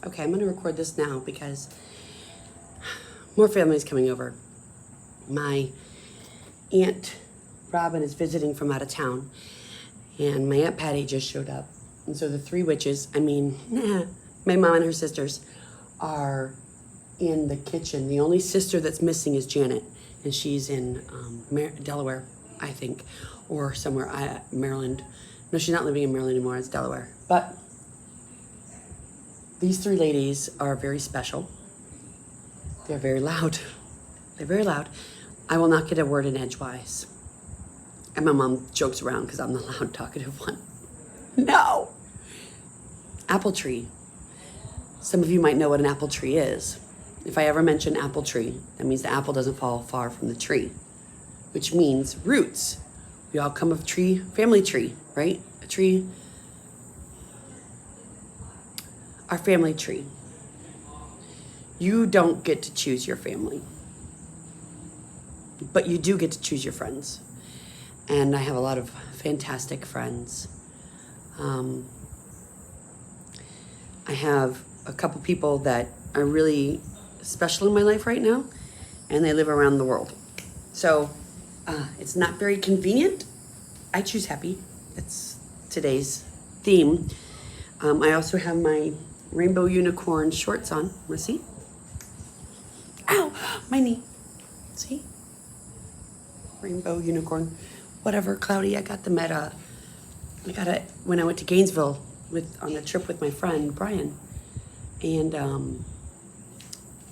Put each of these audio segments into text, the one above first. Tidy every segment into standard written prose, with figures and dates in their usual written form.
Okay, I'm going to record this now because more family is coming over. My Aunt Robin is visiting from out of town, and my Aunt Patty just showed up. And so the three witches, my mom and her sisters, are in the kitchen. The only sister that's missing is Janet, and she's in Delaware, I think, or somewhere, Maryland. No, she's not living in Maryland anymore, it's Delaware. But these three ladies are very special. They're very loud. They're very loud. I will not get a word in edgewise. And my mom jokes around because I'm the loud, talkative one. No! Apple tree. Some of you might know what an apple tree is. If I ever mention apple tree, that means the apple doesn't fall far from the tree, which means roots. We all come of tree, family tree, right? A tree. Our family tree. You don't get to choose your family, but you do get to choose your friends. And I have a lot of fantastic friends. I have a couple people that are really special in my life right now, and they live around the world. So it's not very convenient. I choose happy. That's today's theme. I also have my rainbow unicorn shorts on. Wanna see? Ow, my knee. See? Rainbow unicorn, whatever, cloudy. I got them at when I went to Gainesville on the trip with my friend Brian, and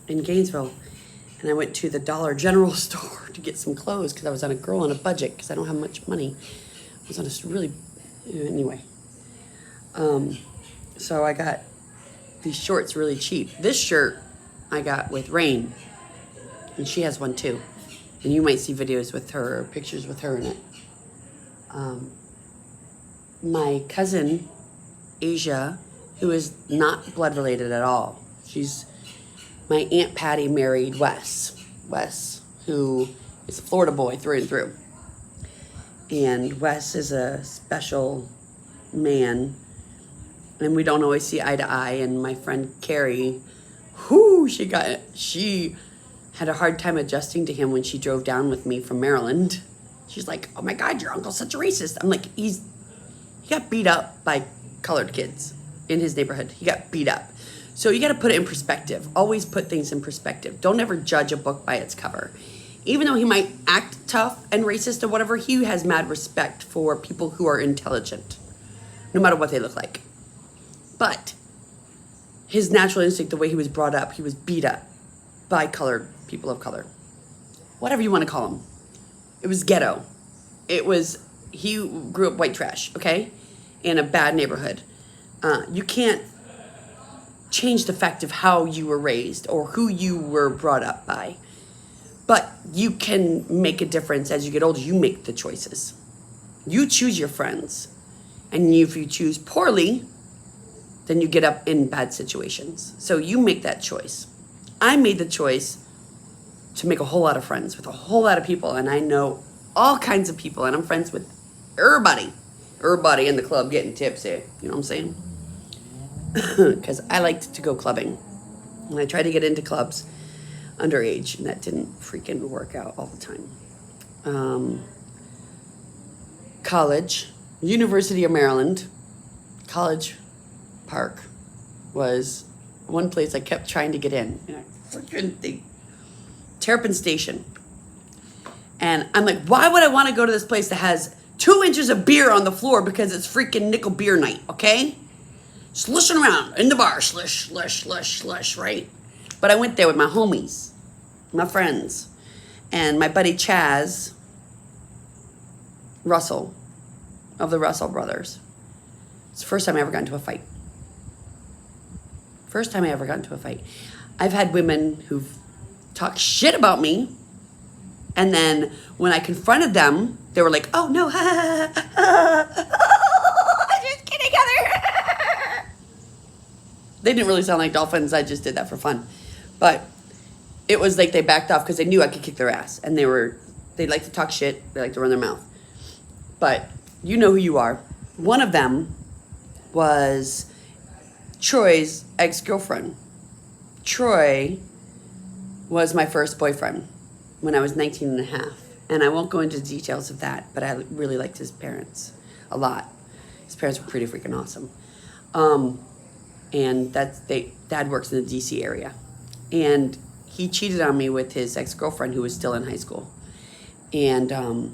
in Gainesville, and I went to the Dollar General store to get some clothes because I was on a girl on a budget because I don't have much money. I was on a really, anyway. So I got these shorts really cheap. This shirt I got with Rain, and she has one too. And you might see videos with her or pictures with her in it. My cousin, Asia, who is not blood related at all. My Aunt Patty married Wes. Wes, who is a Florida boy through and through. And Wes is a special man, and we don't always see eye to eye. And my friend Carrie, she had a hard time adjusting to him when she drove down with me from Maryland. She's like, "Oh my God, your uncle's such a racist." I'm like, he got beat up by colored kids in his neighborhood. He got beat up. So you got to put it in perspective. Always put things in perspective. Don't ever judge a book by its cover. Even though he might act tough and racist or whatever, he has mad respect for people who are intelligent, no matter what they look like. But his natural instinct, the way he was brought up, he was beat up by people of color. Whatever you want to call him. It was ghetto. He grew up white trash, okay? In a bad neighborhood. You can't change the fact of how you were raised or who you were brought up by. But you can make a difference as you get older. You make the choices. You choose your friends. And if you choose poorly, then you get up in bad situations. So you make that choice. I made the choice to make a whole lot of friends with a whole lot of people. And I know all kinds of people. And I'm friends with everybody. Everybody in the club getting tipsy. You know what I'm saying? Because I liked to go clubbing. And I tried to get into clubs underage, and that didn't freaking work out all the time. College, University of Maryland, College Park was one place I kept trying to get in. And I freaking think Terrapin Station. And I'm like, why would I want to go to this place that has 2 inches of beer on the floor because it's freaking nickel beer night, okay? Slushing around in the bar, slush, slush, slush, slush, right? But I went there with my homies, my friends, and my buddy Chaz Russell of the Russell Brothers. It's the first time I ever got into a fight. First time I ever got into a fight. I've had women who've talked shit about me, and then when I confronted them, they were like, "Oh no, I'm just kidding, Heather." They didn't really sound like dolphins. I just did that for fun. But it was like they backed off because they knew I could kick their ass. And they like to talk shit. They like to run their mouth. But you know who you are. One of them was Troy's ex-girlfriend. Troy was my first boyfriend when I was 19 and a half. And I won't go into details of that, but I really liked his parents a lot. His parents were pretty freaking awesome. And Dad works in the DC area. And he cheated on me with his ex-girlfriend who was still in high school. And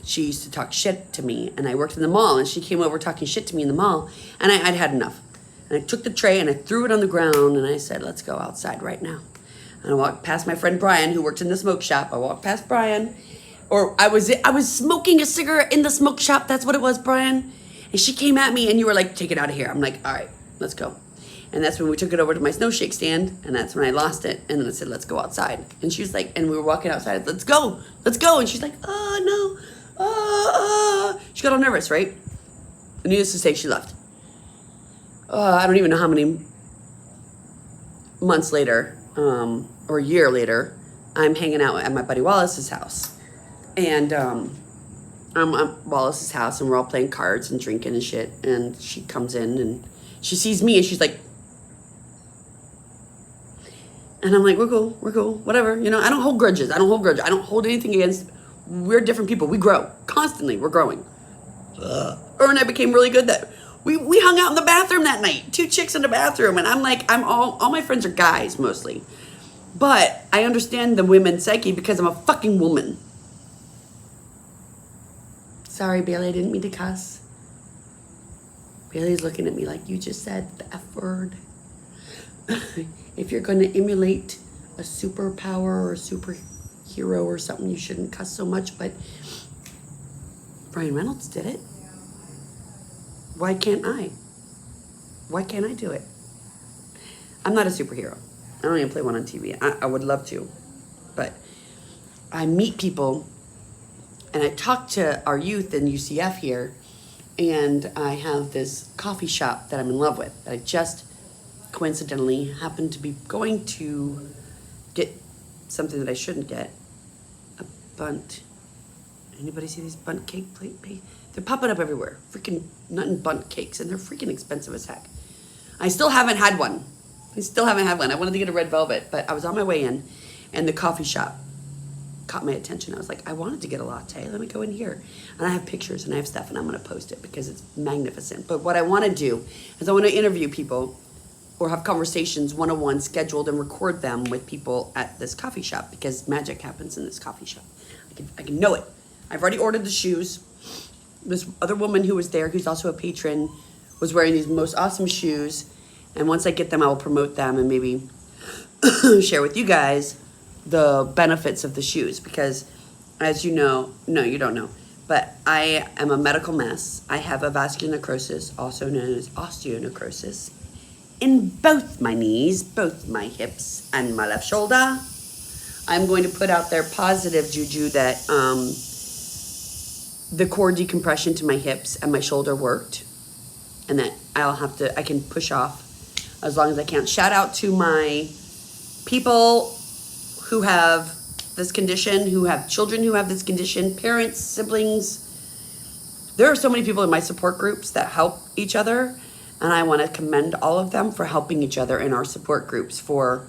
she used to talk shit to me. And I worked in the mall, and she came over talking shit to me in the mall. And I'd had enough. And I took the tray and I threw it on the ground, and I said, let's go outside right now. And I walked past my friend Brian, who worked in the smoke shop. I walked past Brian. Or I was smoking a cigarette in the smoke shop. That's what it was, Brian. And she came at me, and you were like, take it out of here. I'm like, all right, let's go. And that's when we took it over to my snow shake stand, and that's when I lost it. And then I said, let's go outside. And she was like, and we were walking outside, let's go. And she's like, oh, no. She got all nervous, right? And needless to say, she left. I don't even know how many months later, or a year later, I'm hanging out at my buddy Wallace's house. And I'm at Wallace's house, and we're all playing cards and drinking and shit. And she comes in, and she sees me, and she's like, and I'm like, we're cool, whatever. You know, I don't hold grudges. I don't hold anything against. We're different people. We grow constantly. We're growing. Her and I became really good that we hung out in the bathroom that night. 2 chicks in the bathroom, and I'm like, all my friends are guys mostly, but I understand the women's psyche because I'm a fucking woman. Sorry, Bailey, I didn't mean to cuss. Bailey's looking at me like, you just said the F word. If you're going to emulate a superpower or a superhero or something, you shouldn't cuss so much, but Ryan Reynolds did it. Why can't I? Why can't I do it? I'm not a superhero. I don't even play one on TV. I would love to, but I meet people. And I talk to our youth in UCF here, and I have this coffee shop that I'm in love with. That I just coincidentally happened to be going to get something that I shouldn't get. A bunt. Anybody see these bunt cake plate? They're popping up everywhere. Freaking nut and bunt cakes, and they're freaking expensive as heck. I still haven't had one. I wanted to get a red velvet, but I was on my way in, and the coffee shop caught my attention. I was like, I wanted to get a latte. Let me go in here. And I have pictures and I have stuff, and I'm going to post it because it's magnificent. But what I want to do is I want to interview people or have conversations one-on-one scheduled and record them with people at this coffee shop, because magic happens in this coffee shop. I can know it. I've already ordered the shoes. This other woman who was there, who's also a patron, was wearing these most awesome shoes. And once I get them, I will promote them and maybe share with you guys the benefits of the shoes, because as you know, no, you don't know, but I am a medical mess. I have a vascular necrosis, also known as osteonecrosis, in both my knees, both my hips, and my left shoulder. I'm going to put out there positive juju that the core decompression to my hips and my shoulder worked, and that I can push off as long as I can. Shout out to my people who have this condition, who have children who have this condition, parents, siblings. There are so many people in my support groups that help each other, and I want to commend all of them for helping each other in our support groups for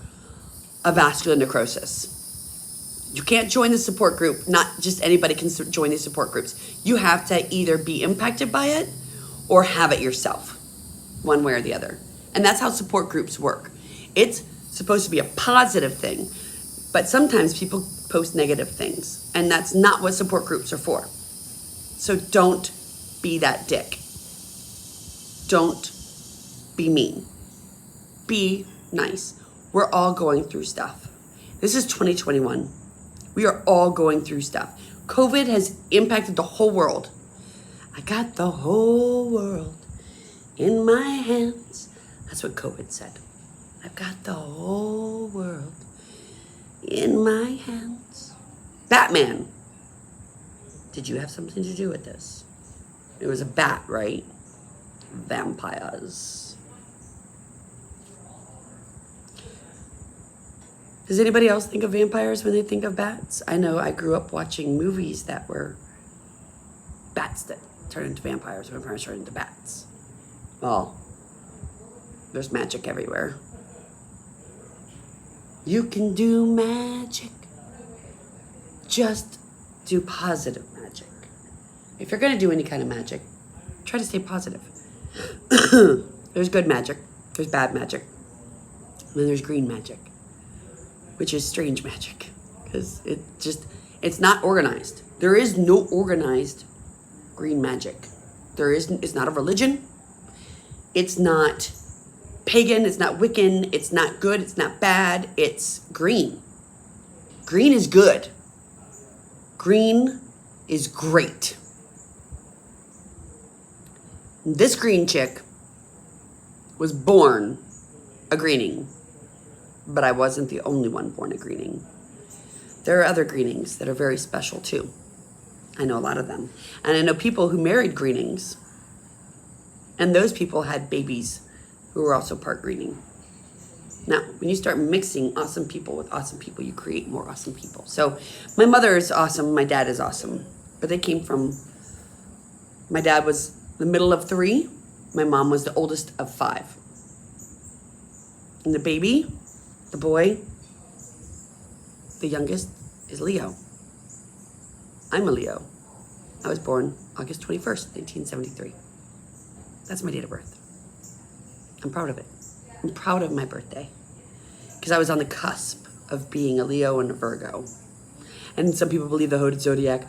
a vascular necrosis. You can't join the support group. Not just anybody can join these support groups. You have to either be impacted by it or have it yourself, one way or the other. And that's how support groups work. It's supposed to be a positive thing, but sometimes people post negative things, and that's not what support groups are for. So don't be that dick. Don't be mean. Be nice. We're all going through stuff. This is 2021. We are all going through stuff. COVID has impacted the whole world. I got the whole world in my hands. That's what COVID said. I've got the whole world in my hands. Batman. Did you have something to do with this? It was a bat, right? Vampires. Does anybody else think of vampires when they think of bats? I know I grew up watching movies that were bats that turned into vampires, vampires turned into bats. Well, There's magic everywhere. You can do magic. Just do positive magic. If you're going to do any kind of magic, try to stay positive. There's good magic. There's bad magic. And then there's green magic, which is strange magic because it's not organized. There is no organized green magic. It's not a religion. It's not pagan. It's not Wiccan. It's not good. It's not bad. It's green. Green is good. Green is great. This green chick was born a greening, but I wasn't the only one born a greening. There are other greenings that are very special too. I know a lot of them. And I know people who married greenings, and those people had babies who were also part greening. Now, when you start mixing awesome people with awesome people, you create more awesome people. So my mother is awesome, my dad is awesome, but they came from, my dad was the middle of 3, my mom was the oldest of 5. And the baby, the boy, the youngest is Leo. I'm a Leo. I was born August 21st, 1973. That's my date of birth. I'm proud of it. I'm proud of my birthday because I was on the cusp of being a Leo and a Virgo. And some people believe the Zodiac.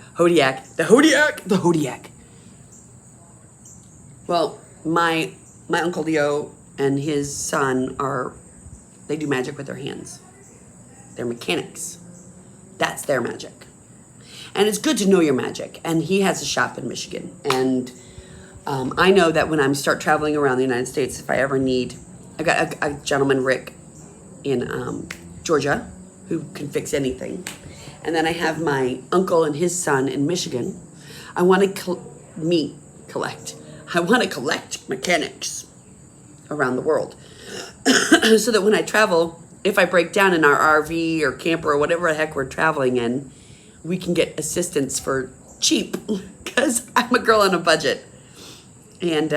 Well, my Uncle Leo and his son they do magic with their hands. They're mechanics. That's their magic. And it's good to know your magic. And he has a shop in Michigan. And I know that when I start traveling around the United States, if I ever need, I got a gentleman, Rick, in Georgia, who can fix anything. And then I have my uncle and his son in Michigan. I want to collect mechanics around the world. So that when I travel, if I break down in our RV or camper or whatever the heck we're traveling in, we can get assistance for cheap because I'm a girl on a budget. And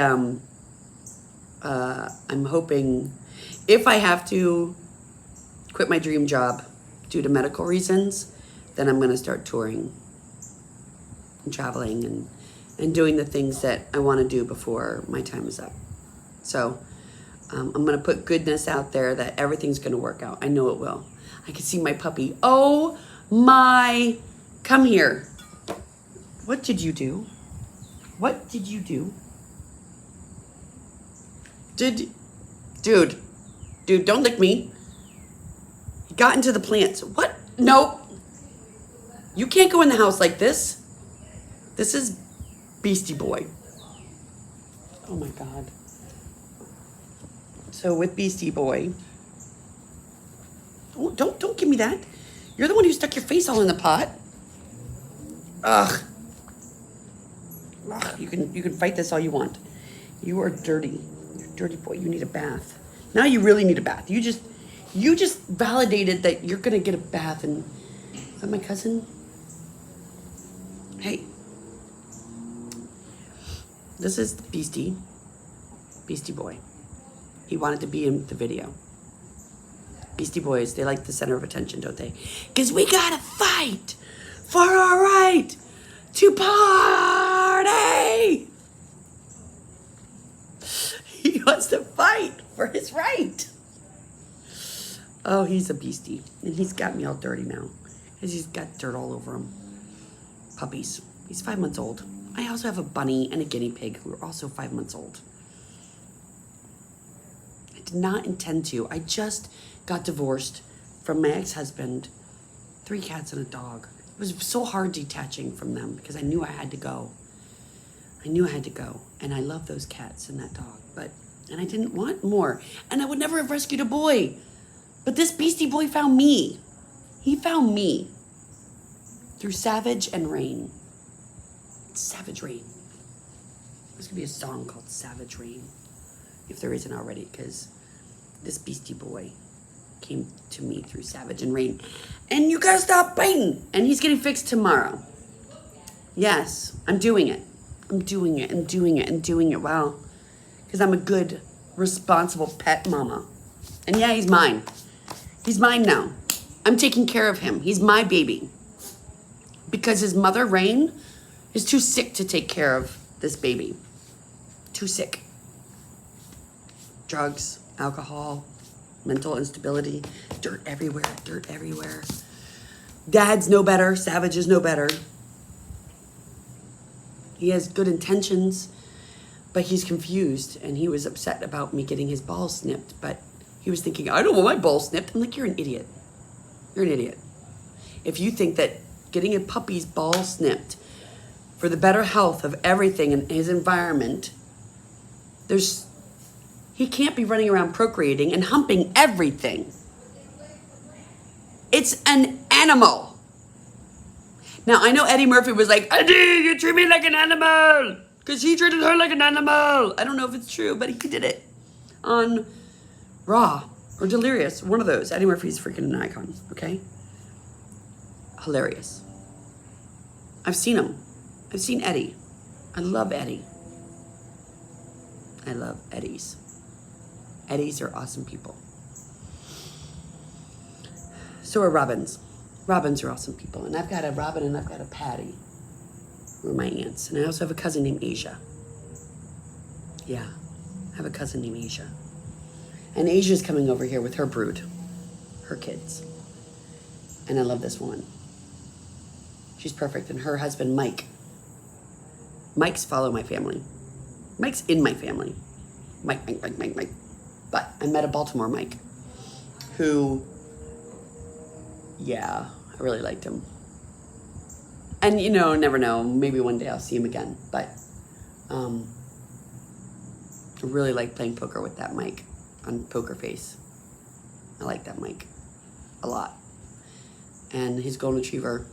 I'm hoping if I have to quit my dream job due to medical reasons, then I'm going to start touring and traveling and doing the things that I want to do before my time is up. So I'm going to put goodness out there that everything's going to work out. I know it will. I can see my puppy. Oh my, come here. What did you do? What did you do? Dude, don't lick me. He got into the plants. What? Nope. You can't go in the house like this. This is Beastie Boy. Oh my God. So with Beastie Boy, don't give me that. You're the one who stuck your face all in the pot. Ugh. You can fight this all you want. You are dirty. You're a dirty boy. You need a bath. Now you really need a bath. You just validated that you're gonna get a bath. And is that my cousin? Hey. This is Beastie Boy. He wanted to be in the video. Beastie Boys, they like the center of attention, don't they? Because we gotta fight for our right to party. He wants to fight for his right. Oh, he's a beastie. And he's got me all dirty now. Because he's got dirt all over him. Puppies. He's 5 months old. I also have a bunny and a guinea pig who are also 5 months old. I did not intend to. I just got divorced from my ex-husband. 3 cats and a dog. It was so hard detaching from them because I knew I had to go. And I love those cats and that dog. And I didn't want more. And I would never have rescued a boy. But this Beastie Boy found me. He found me. Through Savage and Rain. Savage Rain. There's gonna be a song called Savage Rain. If there isn't already, because this Beastie Boy came to me through Savage and Rain. And you gotta stop biting. And he's getting fixed tomorrow. Yes, I'm doing it. I'm doing it well. Because I'm a good responsible pet mama. And yeah, he's mine. He's mine now. I'm taking care of him. He's my baby. Because his mother, Rain, is too sick to take care of this baby. Too sick. Drugs, alcohol, mental instability, dirt everywhere, dirt everywhere. Dad's no better. Savage is no better. He has good intentions, but he's confused, and he was upset about me getting his balls snipped, but he was thinking, I don't want my balls snipped. I'm like, you're an idiot. You're an idiot. If you think that getting a puppy's balls snipped for the better health of everything in his environment, he can't be running around procreating and humping everything. It's an animal. Now, I know Eddie Murphy was like, Eddie, you treat me like an animal. Because he treated her like an animal. I don't know if it's true, but he did it on Raw or Delirious. One of those. Eddie Murphy's freaking an icon, okay? Hilarious. I've seen him. I've seen Eddie. I love Eddie. I love Eddies. Eddies are awesome people. So are Robins. Robins are awesome people. And I've got a Robin and I've got a Patty, who are my aunts. And I also have a cousin named Asia. Yeah, I have a cousin named Asia. And Asia's coming over here with her brood, her kids. And I love this woman. She's perfect. And her husband, Mike. Mike's follow my family. Mike's in my family. Mike. But I met a Baltimore Mike who, yeah, I really liked him. And, you know, never know. Maybe one day I'll see him again. But I really like playing poker with that Mike on Poker Face. I like that Mike a lot. And his golden retriever,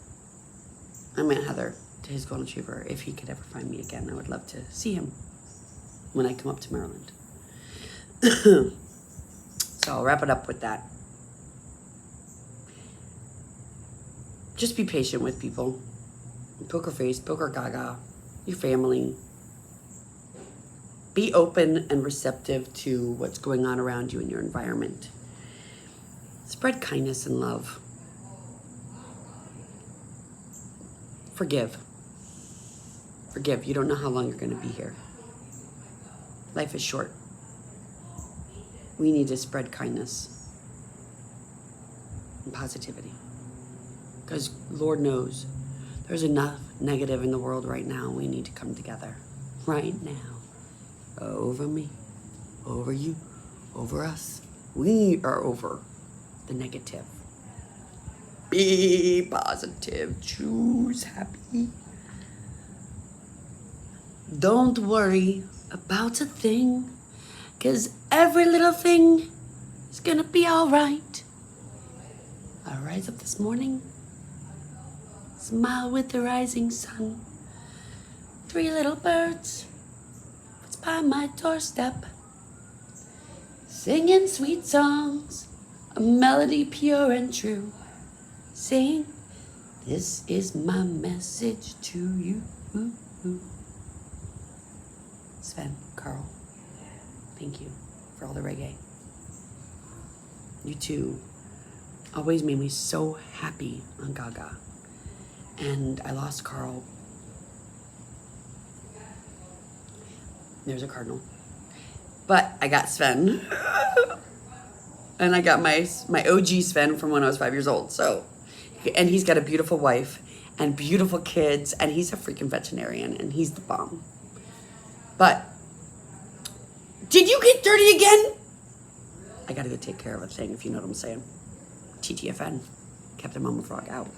I met Heather to his golden retriever. If he could ever find me again, I would love to see him when I come up to Maryland. So I'll wrap it up with that. Just be patient with people. Poker Face, Poker Gaga, your family. Be open and receptive to what's going on around you in your environment. Spread kindness and love. Forgive. Forgive. You don't know how long you're going to be here. Life is short. We need to spread kindness and positivity. Because Lord knows there's enough negative in the world right now. We need to come together right now. Over me, over you, over us. We are over the negative. Be positive. Choose happy. Don't worry about a thing, 'cause every little thing is gonna be all right. I rise up this morning, smile with the rising sun. 3 little birds by my doorstep, singing sweet songs, a melody pure and true, saying, this is my message to you. Sven, Carl, thank you for all the reggae. You two always made me so happy on Gaga. And I lost Carl. There's a cardinal. But I got Sven. And I got my OG Sven from when I was 5 years old. So, and he's got a beautiful wife and beautiful kids. And he's a freaking veterinarian. And he's the bomb. But, did you get dirty again? I gotta go take care of a thing, if you know what I'm saying. TTFN. Captain Mama Frog out.